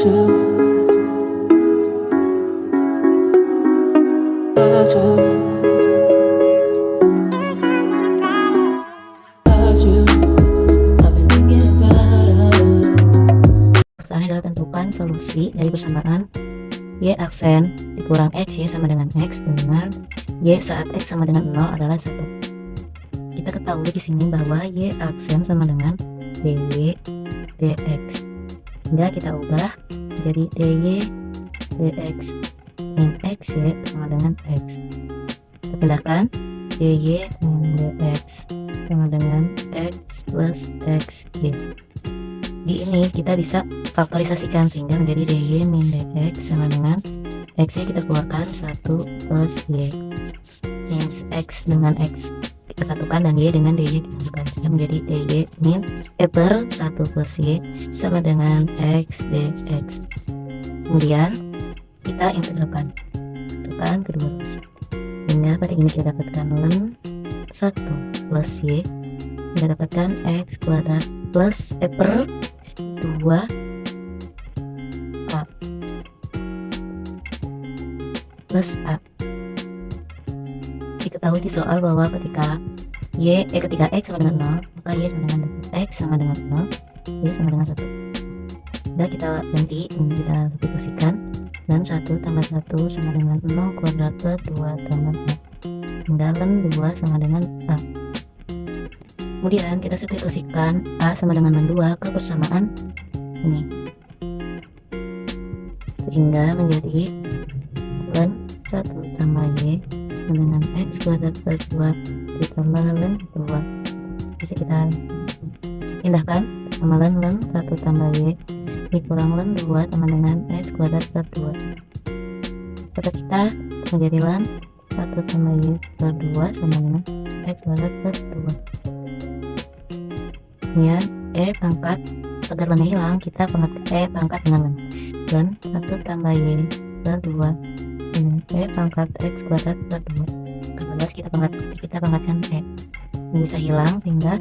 Persoalannya adalah tentukan solusi dari persamaan Y aksen dikurang X Y sama dengan X dengan Y saat X sama dengan 0 adalah 1. Kita ketahui di sini bahwa Y aksen sama dengan DY DX. Hingga kita ubah jadi DY DX min XY sama dengan X. Kita pindahkan DY min DX sama dengan X plus XY. Di ini kita bisa faktorisasikan sehingga menjadi DY min DX sama dengan X-nya kita keluarkan 1 plus Y min X dengan X kita satukan dan Y dengan DY kita satukan sehingga menjadi DY min per 1 plus Y sama dengan X DX. Kemudian kita integralkan kedua sehingga pada ini kita dapatkan ln 1 plus Y kita dapatkan X kuadrat plus per 2 A plus A. Diketahui di soal bahwa ketika ketika X sama dengan 0 maka Y sama dengan X sama dengan 0 Y sama dengan 1. Dan kita ganti, kita substitusikan dan 1 tambah 1 sama dengan 0 kuadrat per 2 tambah A hingga ln 2 sama dengan A. Kemudian kita substitusikan A sama dengan 2 ke persamaan ini sehingga menjadi ln 1 tambah Y dengan X kuadrat per 2 ditambah ln 2 bisa kita pindahkan sama ln 1 tambah Y dikurang ln 2 sama dengan X kuadrat per 2. Dapat kita menjadi ln 1 tambah Y per 2 sama dengan X kuadrat per 2. Kemudian pangkat agar ln hilang kita pangkat pangkat dengan ln 1 tambah Y per 2 dengan pangkat X kuadrat per 2. Karena kita pangkatkan ini bisa hilang sehingga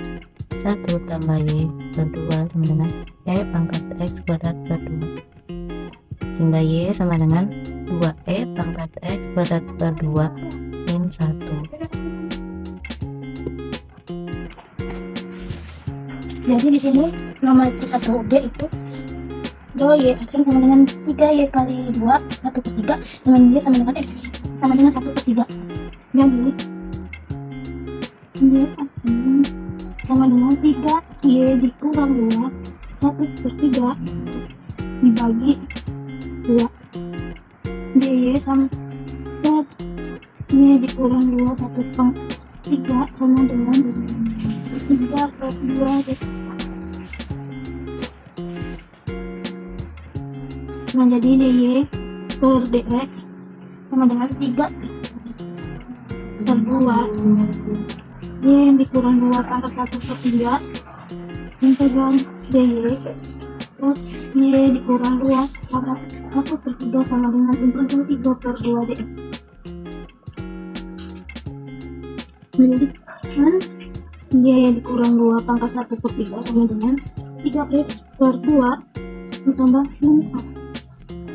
1 tambah Y per 2 sama dengan pangkat X kuadrat per 2 sehingga Y sama dengan 2 pangkat X kuadrat per 2 min 1. Jadi di sini nomor 1D itu Y aksen sama dengan 3Y kali 2 1 per 3 dengan Y sama dengan X sama dengan 1 per 3. Jadi Y aksen sama dengan 3Y dikurang 2 1 per 3 dibagi 2 Y sama Y dikurang 2 1 per 3 sama dengan 3 per 2 dx. Nah jadi dy per dx sama dengan 3 per 2 y yang dikurang 2 pangkat 1 per 3 integral dy plus y dikurang 2 pangkat 1 per 3 sama dengan integral 3 per 2 dx. Menjadi kan Y yang dikurang 2 pangkat 1 per 3 sama dengan 3x per 2 ditambah 6a.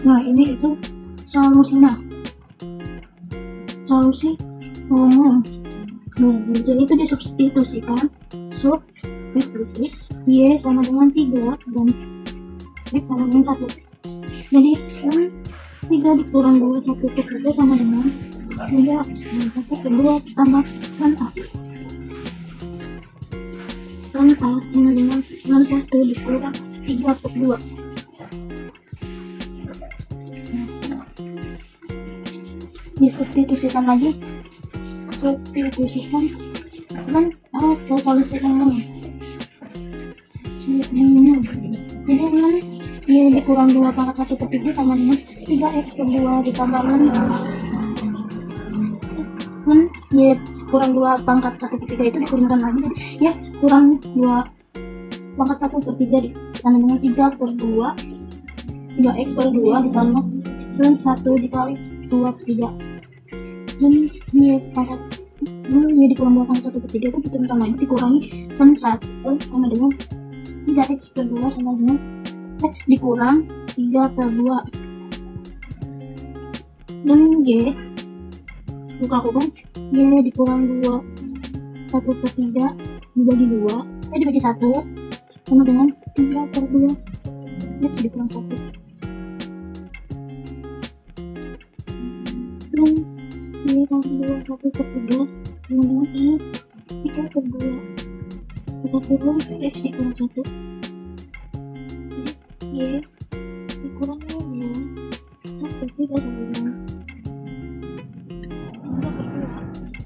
Nah ini itu solusinya, solusi umum. Nah di sini itu disubstitusikan substitusi Y sama dengan 3 dan X sama dengan 1. Jadi 3 dikurang 2 1 per 3 sama dengan 3 1 per 2 tambah 6a. Ln A sama dengan ln 1 dikurang 3 per 2. Disubstitusikan lagi, substitusikan dan ke solusi umum. Jadi ln Y dikurang 2 pangkat 1 per 3 sama dengan 3x per 2 ditambah ln Y kurang 2 pangkat 1 per 3 itu dikurangkan lagi ya kurang 2 pangkat 1 per 3 sama dengan 3 per 2 3x per 2 ditambah ln 1 dikali 2 per 3 dan Y pangkat Y dikurang 2 pangkat 1 per 3 itu diturunkan lagi dikurangi ln 1 sama dengan 3x per 2 sama dengan dikurang 3 per 2 dan Y buka kurung Y dikurang 2 1 per 3 dibagi 2 dibagi 1 sama dengan 3 per 2 X dikurang 1 dan Y kali 2 1 per 3 sama dengan ini 3 per 2 buka kurung X dikurang 1 Y dikurang 2 1 per 3 sama dengan 3 per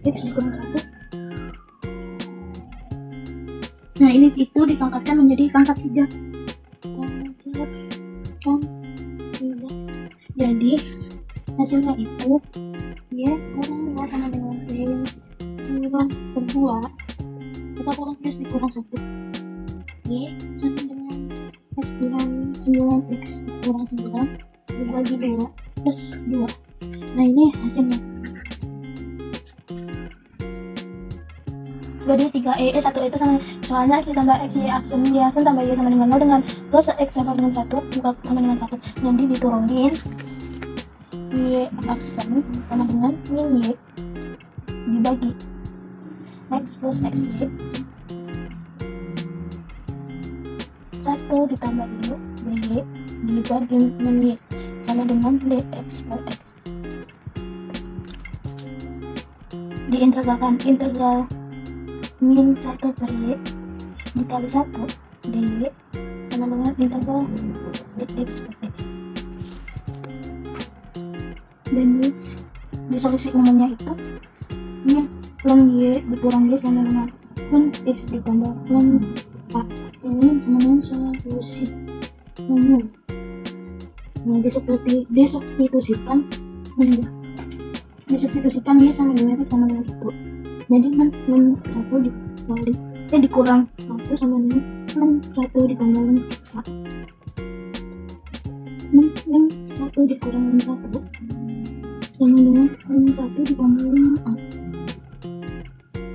2 X dikurang 1. Nah ini itu dipangkatkan menjadi pangkat 3. Pangkatkan 3. Jadi hasilnya itu Y kurang 2 sama dengan Y 9 per 2 kita kurang X dikurang 1 Y sama dengan X 9X kurang 9 dibagi 2 plus 2. Nah ini hasilnya. Jadi 3E 1E itu sama soalnya X ditambah X Y aksen dia aksen tambah Y sama dengan 0 dengan plus X sama dengan 1 juga sama dengan 1. Jadi diturunin Y aksen sama dengan min Y dibagi X plus XY 1 ditambah Y dibagi min Y sama dengan DX per X. Diintegralkan integral min 1 per Y dikali 1 dy sama dengan integral dx per x. Dan di solusi umumnya itu min ln Y dikurang Y sama dengan ln x ditambah ln A ini sama dengan solusi umum. Nah disubstitusikan Y sama dengan X sama dengan 1. Jadi min 1 dikali dikurang 1 sama dengan min 1 ditambah min A. Min 1 dikurang min 1 sama dengan min 1 ditambah min A.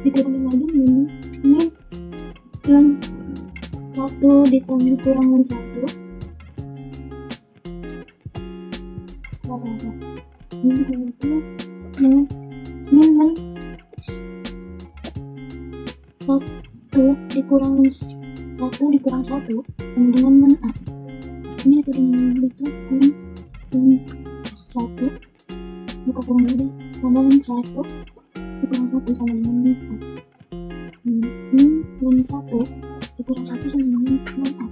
Diturunin lagi min 1 ditambah dikurang min 1 min 1 min 1 dikurang 1 dikurang 1 sama dengan min A. Ini diturunin itu min 1 buka kurung lagi sama min 1 dikurang 1 sama dengan min A. Min 1 dikurang 1 sama dengan min A.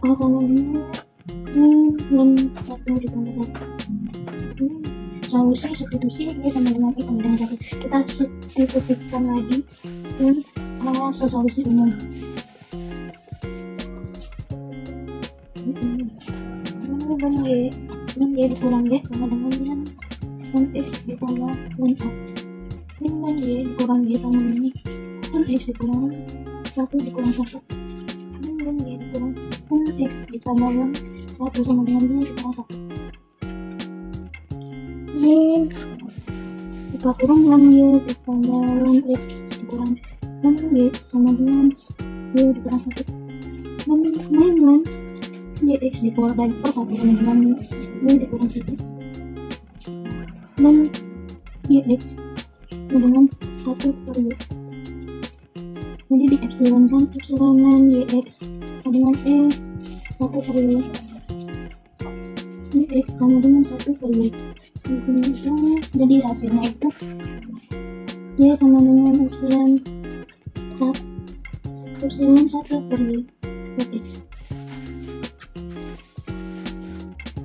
A sama dengan min 1 ditambah 1. Solusi substitusi Y sama dengan X sama dengan 1. Kita substitusikan lagi dan ke solusi umum. Dan Y dikurang Y sama dengan ln X ditambah ln A. Min Y dikurang Y sama dengan ln X dikurang 1 dikurang 1. Min Y dikurang ln X ditambah ln 1 sama dengan Y dikurang 1. Min kita kurang ln Y ditambah ln X dikurang ln Y sama dengan Y dikurang 1. Min ln YX dikurang dari per 1 sama dengan Y dikurang 1. Ln YX dengan 1 per Y. Jadi di epsilon kan epsilon ln YX dengan 1 per Y. YX sama dengan 1 per Y. Jadi hasilnya itu Y sama dengan epsilon 1 per Y.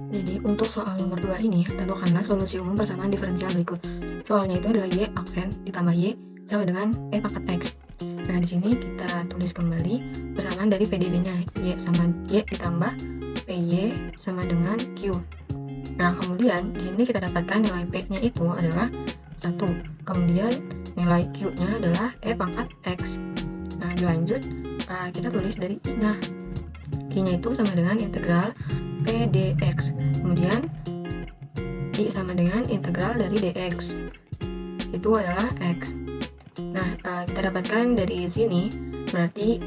Jadi untuk soal nomor 2 ini, tentukanlah solusi umum persamaan diferensial berikut. Soalnya itu adalah Y aksen ditambah Y sama dengan E pangkat X. Nah di sini kita tulis kembali persamaan dari PDB-nya. Y sama Y ditambah PY sama dengan Q. Nah kemudian di sini kita dapatkan nilai P-nya itu adalah 1. Kemudian nilai Q-nya adalah E pangkat X. Nah dilanjut kita tulis dari I-nya. I-nya itu sama dengan integral P dx. Kemudian I sama dengan integral dari dx. Itu adalah X. Nah kita dapatkan dari sini berarti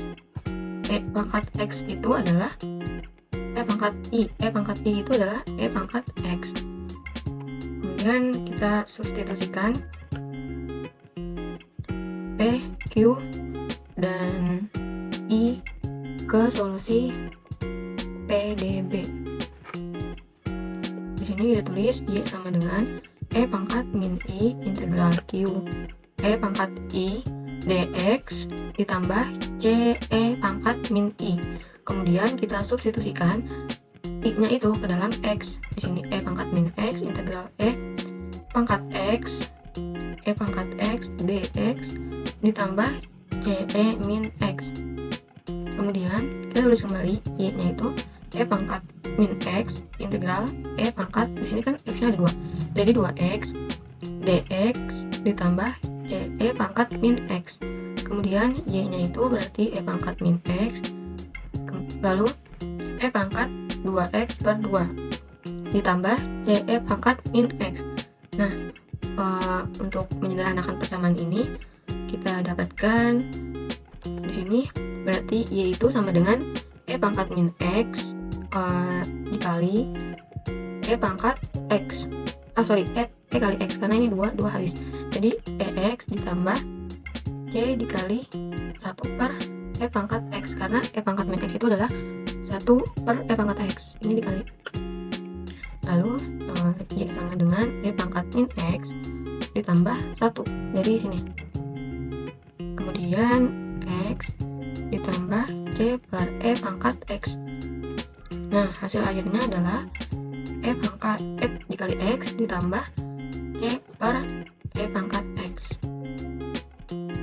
E pangkat X itu adalah E pangkat I. E pangkat I itu adalah E pangkat X. Kemudian kita substitusikan P, Q, dan I ke solusi PDB. Di sini kita tulis Y sama dengan E pangkat min I integral Q E pangkat I dx ditambah CE pangkat min I. Kemudian kita substitusikan I-nya itu ke dalam X. Di sini E pangkat min X integral E pangkat X dx ditambah CE min X. Kemudian kita tulis kembali Y-nya itu E pangkat min X integral E pangkat, di sini kan X-nya ada 2, jadi 2X dx ditambah CE pangkat min X. Kemudian Y-nya itu berarti E pangkat min X, lalu E pangkat 2X per 2 ditambah CE pangkat min X. Nah, untuk menyederhanakan persamaan ini kita dapatkan di sini berarti Y itu sama dengan E pangkat min X dikali E pangkat X. E kali X karena ini 2 habis. Jadi EX ditambah C dikali 1 per E pangkat X, karena E pangkat min X itu adalah 1 per E pangkat X. Ini dikali. Lalu Y sama dengan E pangkat min X ditambah 1 dari sini. Kemudian X ditambah C per E pangkat X. Nah, hasil akhirnya adalah E pangkat F dikali X ditambah C per E pangkat X.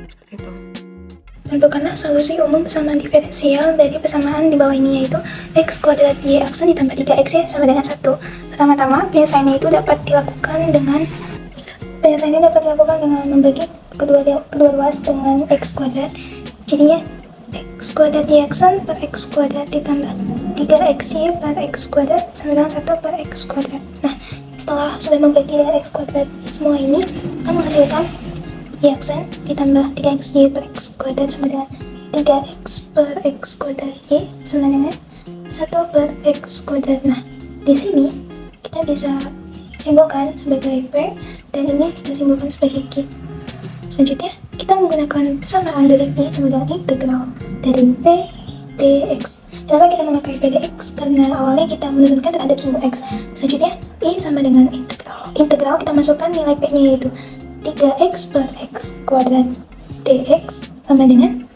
Seperti itu. Tentukanlah solusi umum persamaan diferensial dari persamaan di bawah ini, yaitu X kuadrat Y aksen ditambah 3X sama dengan 1. Pertama-tama, penyelesaiannya itu dapat dilakukan dengan membagi kedua ruas dengan X kuadrat. Jadinya X kuadrat Y aksen per X kuadrat ditambah 3XY per X kuadrat sama dengan 1 per X kuadrat. Nah, setelah sudah membagi dengan X kuadrat semua ini akan menghasilkan Y aksen ditambah 3XY per X kuadrat sama dengan 3X per X kuadrat Y sama dengan 1 per X kuadrat. Nah, di sini kita bisa simbolkan sebagai P dan ini kita simbolkan sebagai Q. Selanjutnya, kita menggunakan persamaan dari I sama dengan integral dari P dx. Kenapa kita memakai P dx? Karena awalnya kita menurunkan terhadap sumbu X. Selanjutnya, I sama dengan integral. Integral kita masukkan nilai P-nya yaitu 3X per X kuadrat dx sama dengan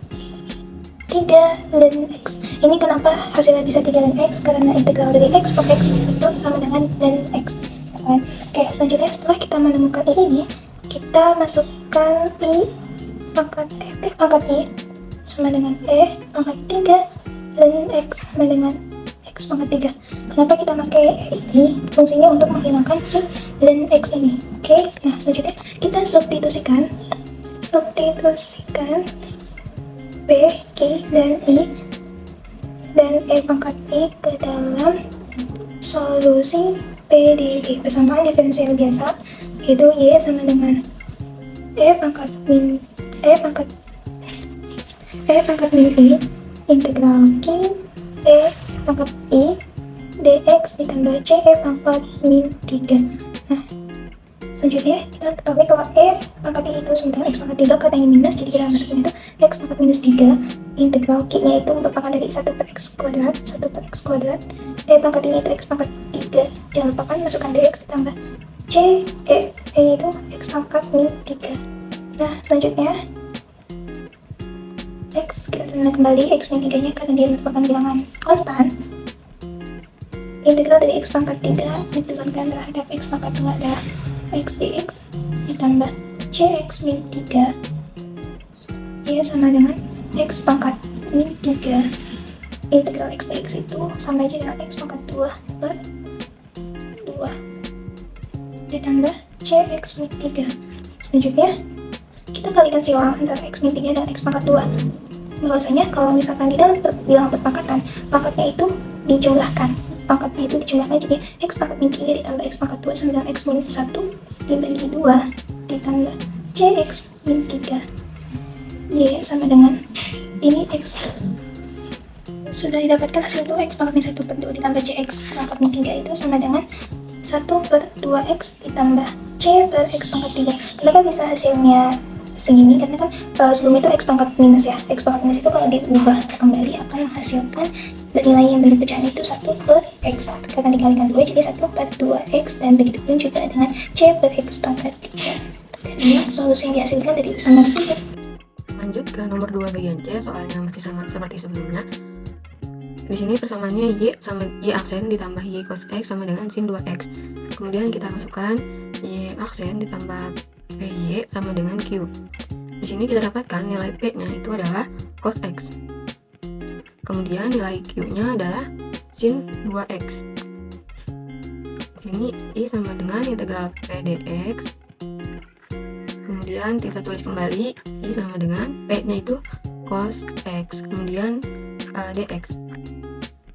3 ln X. Ini kenapa hasilnya bisa 3 ln X? Karena integral dari X per X itu sama dengan ln X. Oke, selanjutnya setelah kita menemukan ini, kita masukkan I pangkat I sama dengan E pangkat 3 ln X sama dengan X pangkat 3. Kenapa kita pakai ini? Fungsinya untuk menghilangkan si ln X ini. Oke, nah selanjutnya kita substitusikan P, Q, dan I dan E pangkat I ke dalam solusi PDB, persamaan diferensial biasa, yaitu Y sama dengan E pangkat min I integral Q E pangkat I dx ditambah C E pangkat min 3. Nah, selanjutnya kita ketahui kalau E pangkat I itu sama dengan X pangkat 3, karena ini minus, jadi kita masukin itu X pangkat minus 3. Integral Q-nya itu merupakan dari 1 per X kuadrat. E pangkat I itu X pangkat 3. Jangan lupakan masukkan dx ditambah C E itu X pangkat min 3. Nah, selanjutnya X kita tanda kembali X min 3 nya karena dia merupakan bilangan konstan. Integral dari X pangkat 3 diturunkan terhadap X pangkat 2 adalah X dx ditambah Cx min 3 Y sama dengan X pangkat min 3. Integral X dx itu sama aja dengan X pangkat 2 per 2 ditambah Cx min 3. Selanjutnya kita kalikan silang antara X min 3 dan X pangkat 2. Bahwasanya kalau misalkan di dalam bilangan perpangkatan, pangkatnya itu dijumlahkan. Jadi X pangkat min 3 ditambah X pangkat 2 sama dengan X min 1 dibagi 2 ditambah Cx min 3. Y sama dengan ini X sudah didapatkan hasil itu X pangkat min 1/2 ditambah CX pangkat min 3 itu sama dengan 1/2X ditambah C per X pangkat 3. Kenapa bisa hasilnya segini? Karena kan sebelum itu X pangkat minus ya. X pangkat minus itu kalau diubah kembali akan menghasilkan nilai yang bentuk pecahan itu 1/X. Karena dikalikan 2 jadi 1/2X, dan begitu pun juga dengan C per X pangkat 3. Dan ini solusi yang dihasilkan dari kesamaan tersebut. Lanjut ke nomor 2 bagian C, soalnya masih sama seperti sebelumnya. Di sini persamaannya Y sama Y aksen ditambah Y cos X sama dengan sin 2X. Kemudian kita masukkan Y aksen ditambah PY sama dengan Q. Di sini kita dapatkan nilai P-nya itu adalah cos X. Kemudian nilai Q-nya adalah sin 2X. Di sini I sama dengan integral P dx. Kemudian kita tulis kembali I sama dengan P-nya itu cos X, kemudian dx.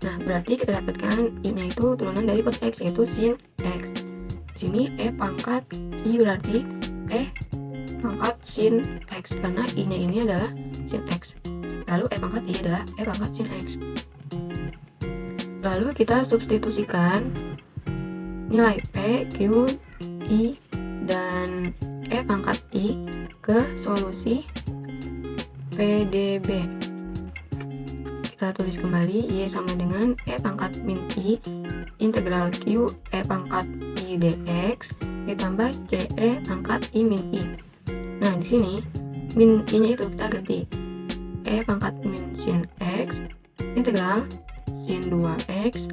Nah, berarti kita dapatkan I-nya itu turunan dari cos X, yaitu sin X. Di sini E pangkat I berarti E pangkat sin X, karena I-nya ini adalah sin X. Lalu E pangkat I adalah E pangkat sin X. Lalu kita substitusikan nilai P, Q, I, dan E pangkat I ke solusi PDB. Kita tulis kembali Y sama dengan E pangkat min I integral Q E pangkat I dx ditambah CE pangkat I min I. Nah, di sini min I-nya itu kita ganti E pangkat min sin X integral sin 2X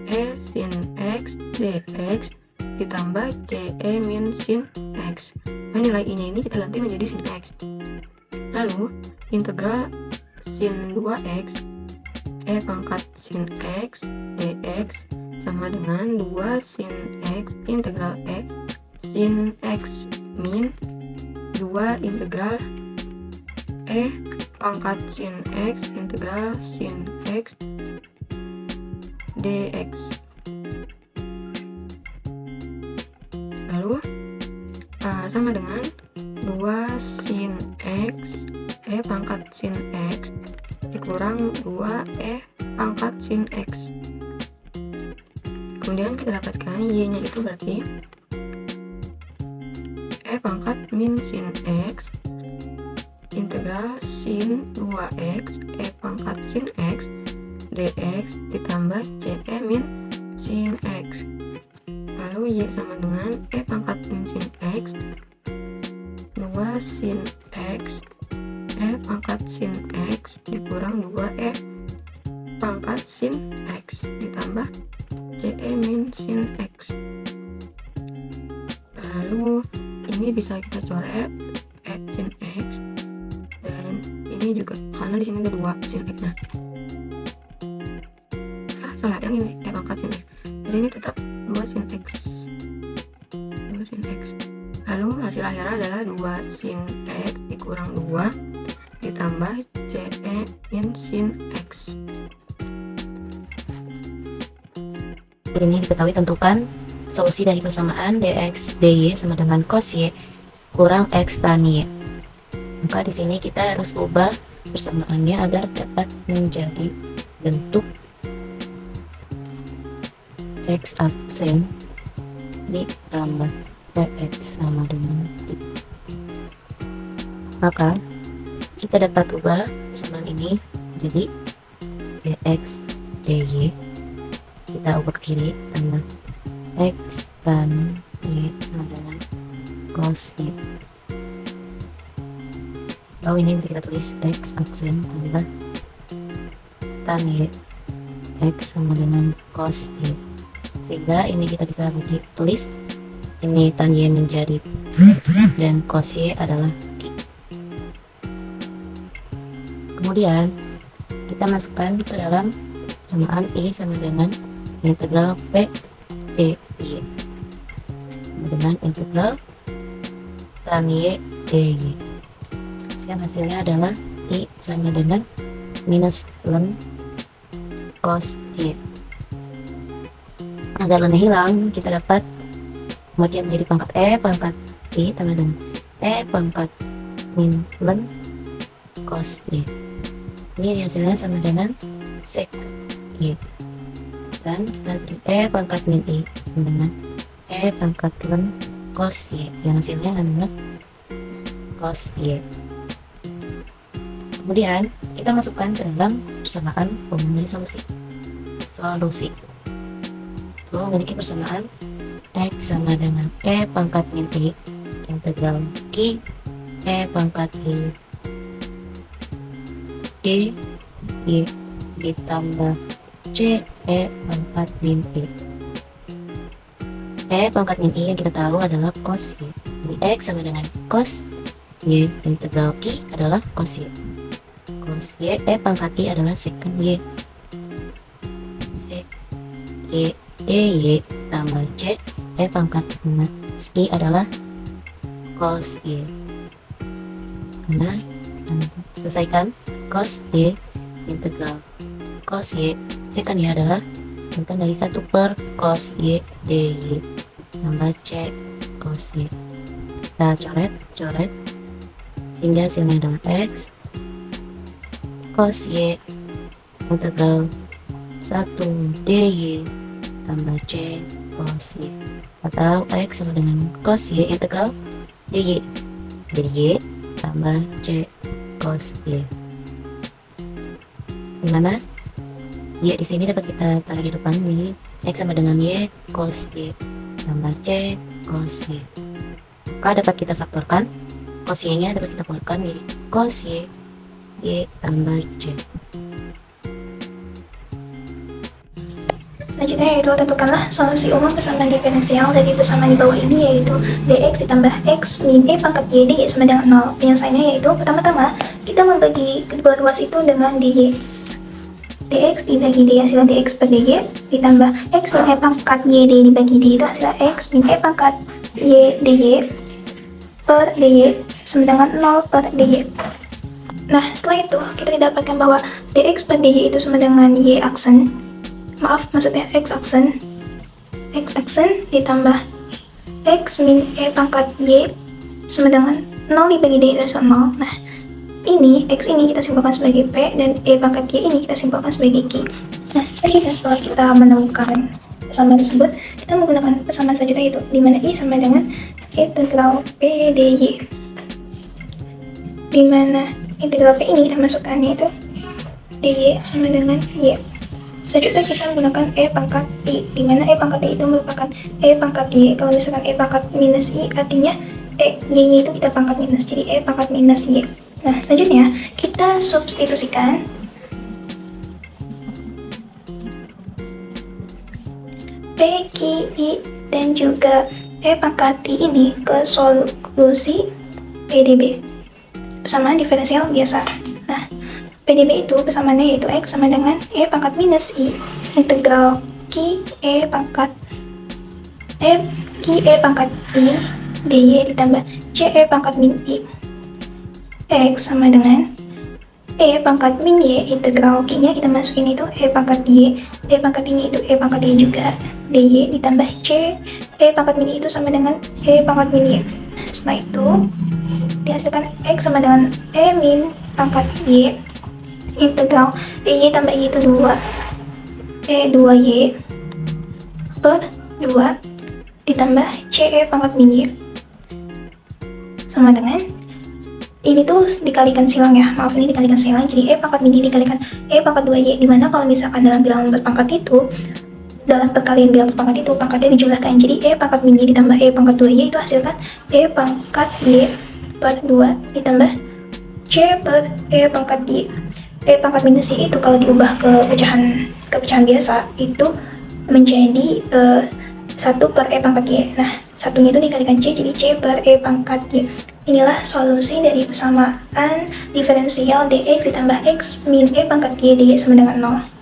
E sin X dx ditambah CE min sin X. Nah, nilai I-nya ini kita ganti menjadi sin X. Lalu integral sin 2x E pangkat sin X dx sama dengan 2 sin X integral E sin X min 2 integral E pangkat sin X integral sin X dx. Lalu sama dengan 2 sin X E pangkat sin X dikurang 2 E pangkat sin X. Kemudian kita dapatkan Y nya itu berarti E pangkat min sin X integral sin 2X E pangkat sin X dx ditambah CE min sin X. Lalu Y sama dengan E pangkat min sin X 2 sin X E pangkat sin X dikurang 2E pangkat sin X ditambah CE min sin X. Lalu ini bisa kita coret E sin X, dan ini juga karena di sini ada 2 sin X. Nah, salah, yang ini E pangkat sin X, jadi ini tetap 2 sin X. Lalu hasil akhirnya adalah 2 sin X dikurang 2 ditambah CE min sin X. Ini diketahui tentukan solusi dari persamaan dx dy sama dengan cos y kurang x tan y. Maka di sini kita harus ubah persamaannya agar dapat menjadi bentuk x aksen ditambah px sama dengan y. Maka kita dapat ubah persamaan ini jadi dx dy, kita ubah ke kiri tambah x tan y sama dengan cos y. Lalu ini kita tulis x aksen tambah tan y x sama dengan cos y, sehingga ini kita bisa tulis ini tan y menjadi dan cos y adalah Q. Kemudian kita masukkan ke dalam persamaan I sama dengan integral P dy sama dengan integral tan y dy, yang hasilnya adalah I sama dengan minus ln cos y. Agar ln hilang, kita dapat kemudian menjadi pangkat E pangkat I tambah dengan E pangkat min ln cos Y. Ini hasilnya sama dengan sec Y. Dan kita beri E pangkat min I dengan E pangkat ln cos Y, yang hasilnya adalah cos Y. Kemudian kita masukkan ke dalam persamaan umum dari solusi. Itu memiliki persamaan X sama dengan E pangkat min I integral Q E pangkat I D Y ditambah C E pangkat min I. E pangkat min I yang kita tahu adalah cos Y. Jadi X sama dengan cos Y integral Q adalah cos Y. Cos Y E pangkat I adalah secant Y. Sec Y DY tambah C E pangkat minus I adalah cos Y. Karena selesaikan cos Y integral cos Y secant Y adalah bukan dari 1 per cos Y DY tambah C cos Y. Kita coret sehingga hasilnya adalah X cos Y integral 1 DY tambah C cos Y, atau X sama dengan cos Y integral DY tambah C cos Y, dimana Y di sini dapat kita taruh di depan. Jadi X sama dengan Y cos Y tambah C cos Y, maka dapat kita faktorkan. Cos Y nya dapat kita keluarkan menjadi cos Y tambah C. Selanjutnya yaitu tentukanlah solusi umum persamaan diferensial dari persamaan di bawah ini, yaitu dx ditambah x min e pangkat y dy sama dengan 0. Penyelesaiannya yaitu pertama-tama kita membagi kedua ruas itu dengan dy. Dx dibagi dy hasil dx per dy ditambah x min e pangkat y dy dibagi dy itu hasil x min e pangkat y dy per dy sama dengan 0 per dy. Nah, setelah itu kita didapatkan bahwa dx per dy itu sama dengan y aksen, maksudnya x aksen ditambah x min e pangkat y sama dengan 0 dibagi dy itu 0. Nah, ini x ini kita simpulkan sebagai p dan e pangkat y ini kita simpulkan sebagai q. Nah, selanjutnya setelah kita menemukan persamaan tersebut, kita menggunakan persamaan selanjutnya itu dimana i sama dengan integral p dy, dimana integral p ini kita masukkan yaitu dy sama dengan y. Selanjutnya kita menggunakan e pangkat i, dimana e pangkat i itu merupakan e pangkat y. Kalau misalkan e pangkat minus i artinya y nya itu kita pangkat minus, jadi e pangkat minus y. Nah, selanjutnya kita substitusikan p, q, i, dan juga e pangkat i ini ke solusi PDB, persamaan diferensial biasa. Nah, PDB itu persamaannya yaitu x sama dengan e pangkat minus i integral q e pangkat i dy ditambah c e pangkat min i. X sama dengan e pangkat min y integral q nya kita masukin itu e pangkat y nya itu e pangkat y juga dy ditambah c e pangkat min y itu sama dengan e pangkat min y. Setelah itu dihasilkan x sama dengan e min pangkat y integral y tambah y itu 2y per 2 ditambah c e pangkat min y sama dengan ini tuh dikalikan silang ya, maaf ini dikalikan silang, jadi e pangkat min y dikalikan e pangkat 2y, dimana kalau misalkan dalam bilangan berpangkat itu, dalam perkalian bilangan berpangkat itu pangkatnya dijumlahkan, jadi e pangkat min y ditambah e pangkat 2y itu hasilkan e pangkat y per 2 ditambah c per e pangkat y. E pangkat minus y itu kalau diubah ke pecahan biasa itu menjadi 1 per e pangkat y. Nah, satunya itu dikalikan c, jadi c per e pangkat y. Inilah solusi dari persamaan diferensial dx ditambah x min e pangkat y dy sama dengan 0.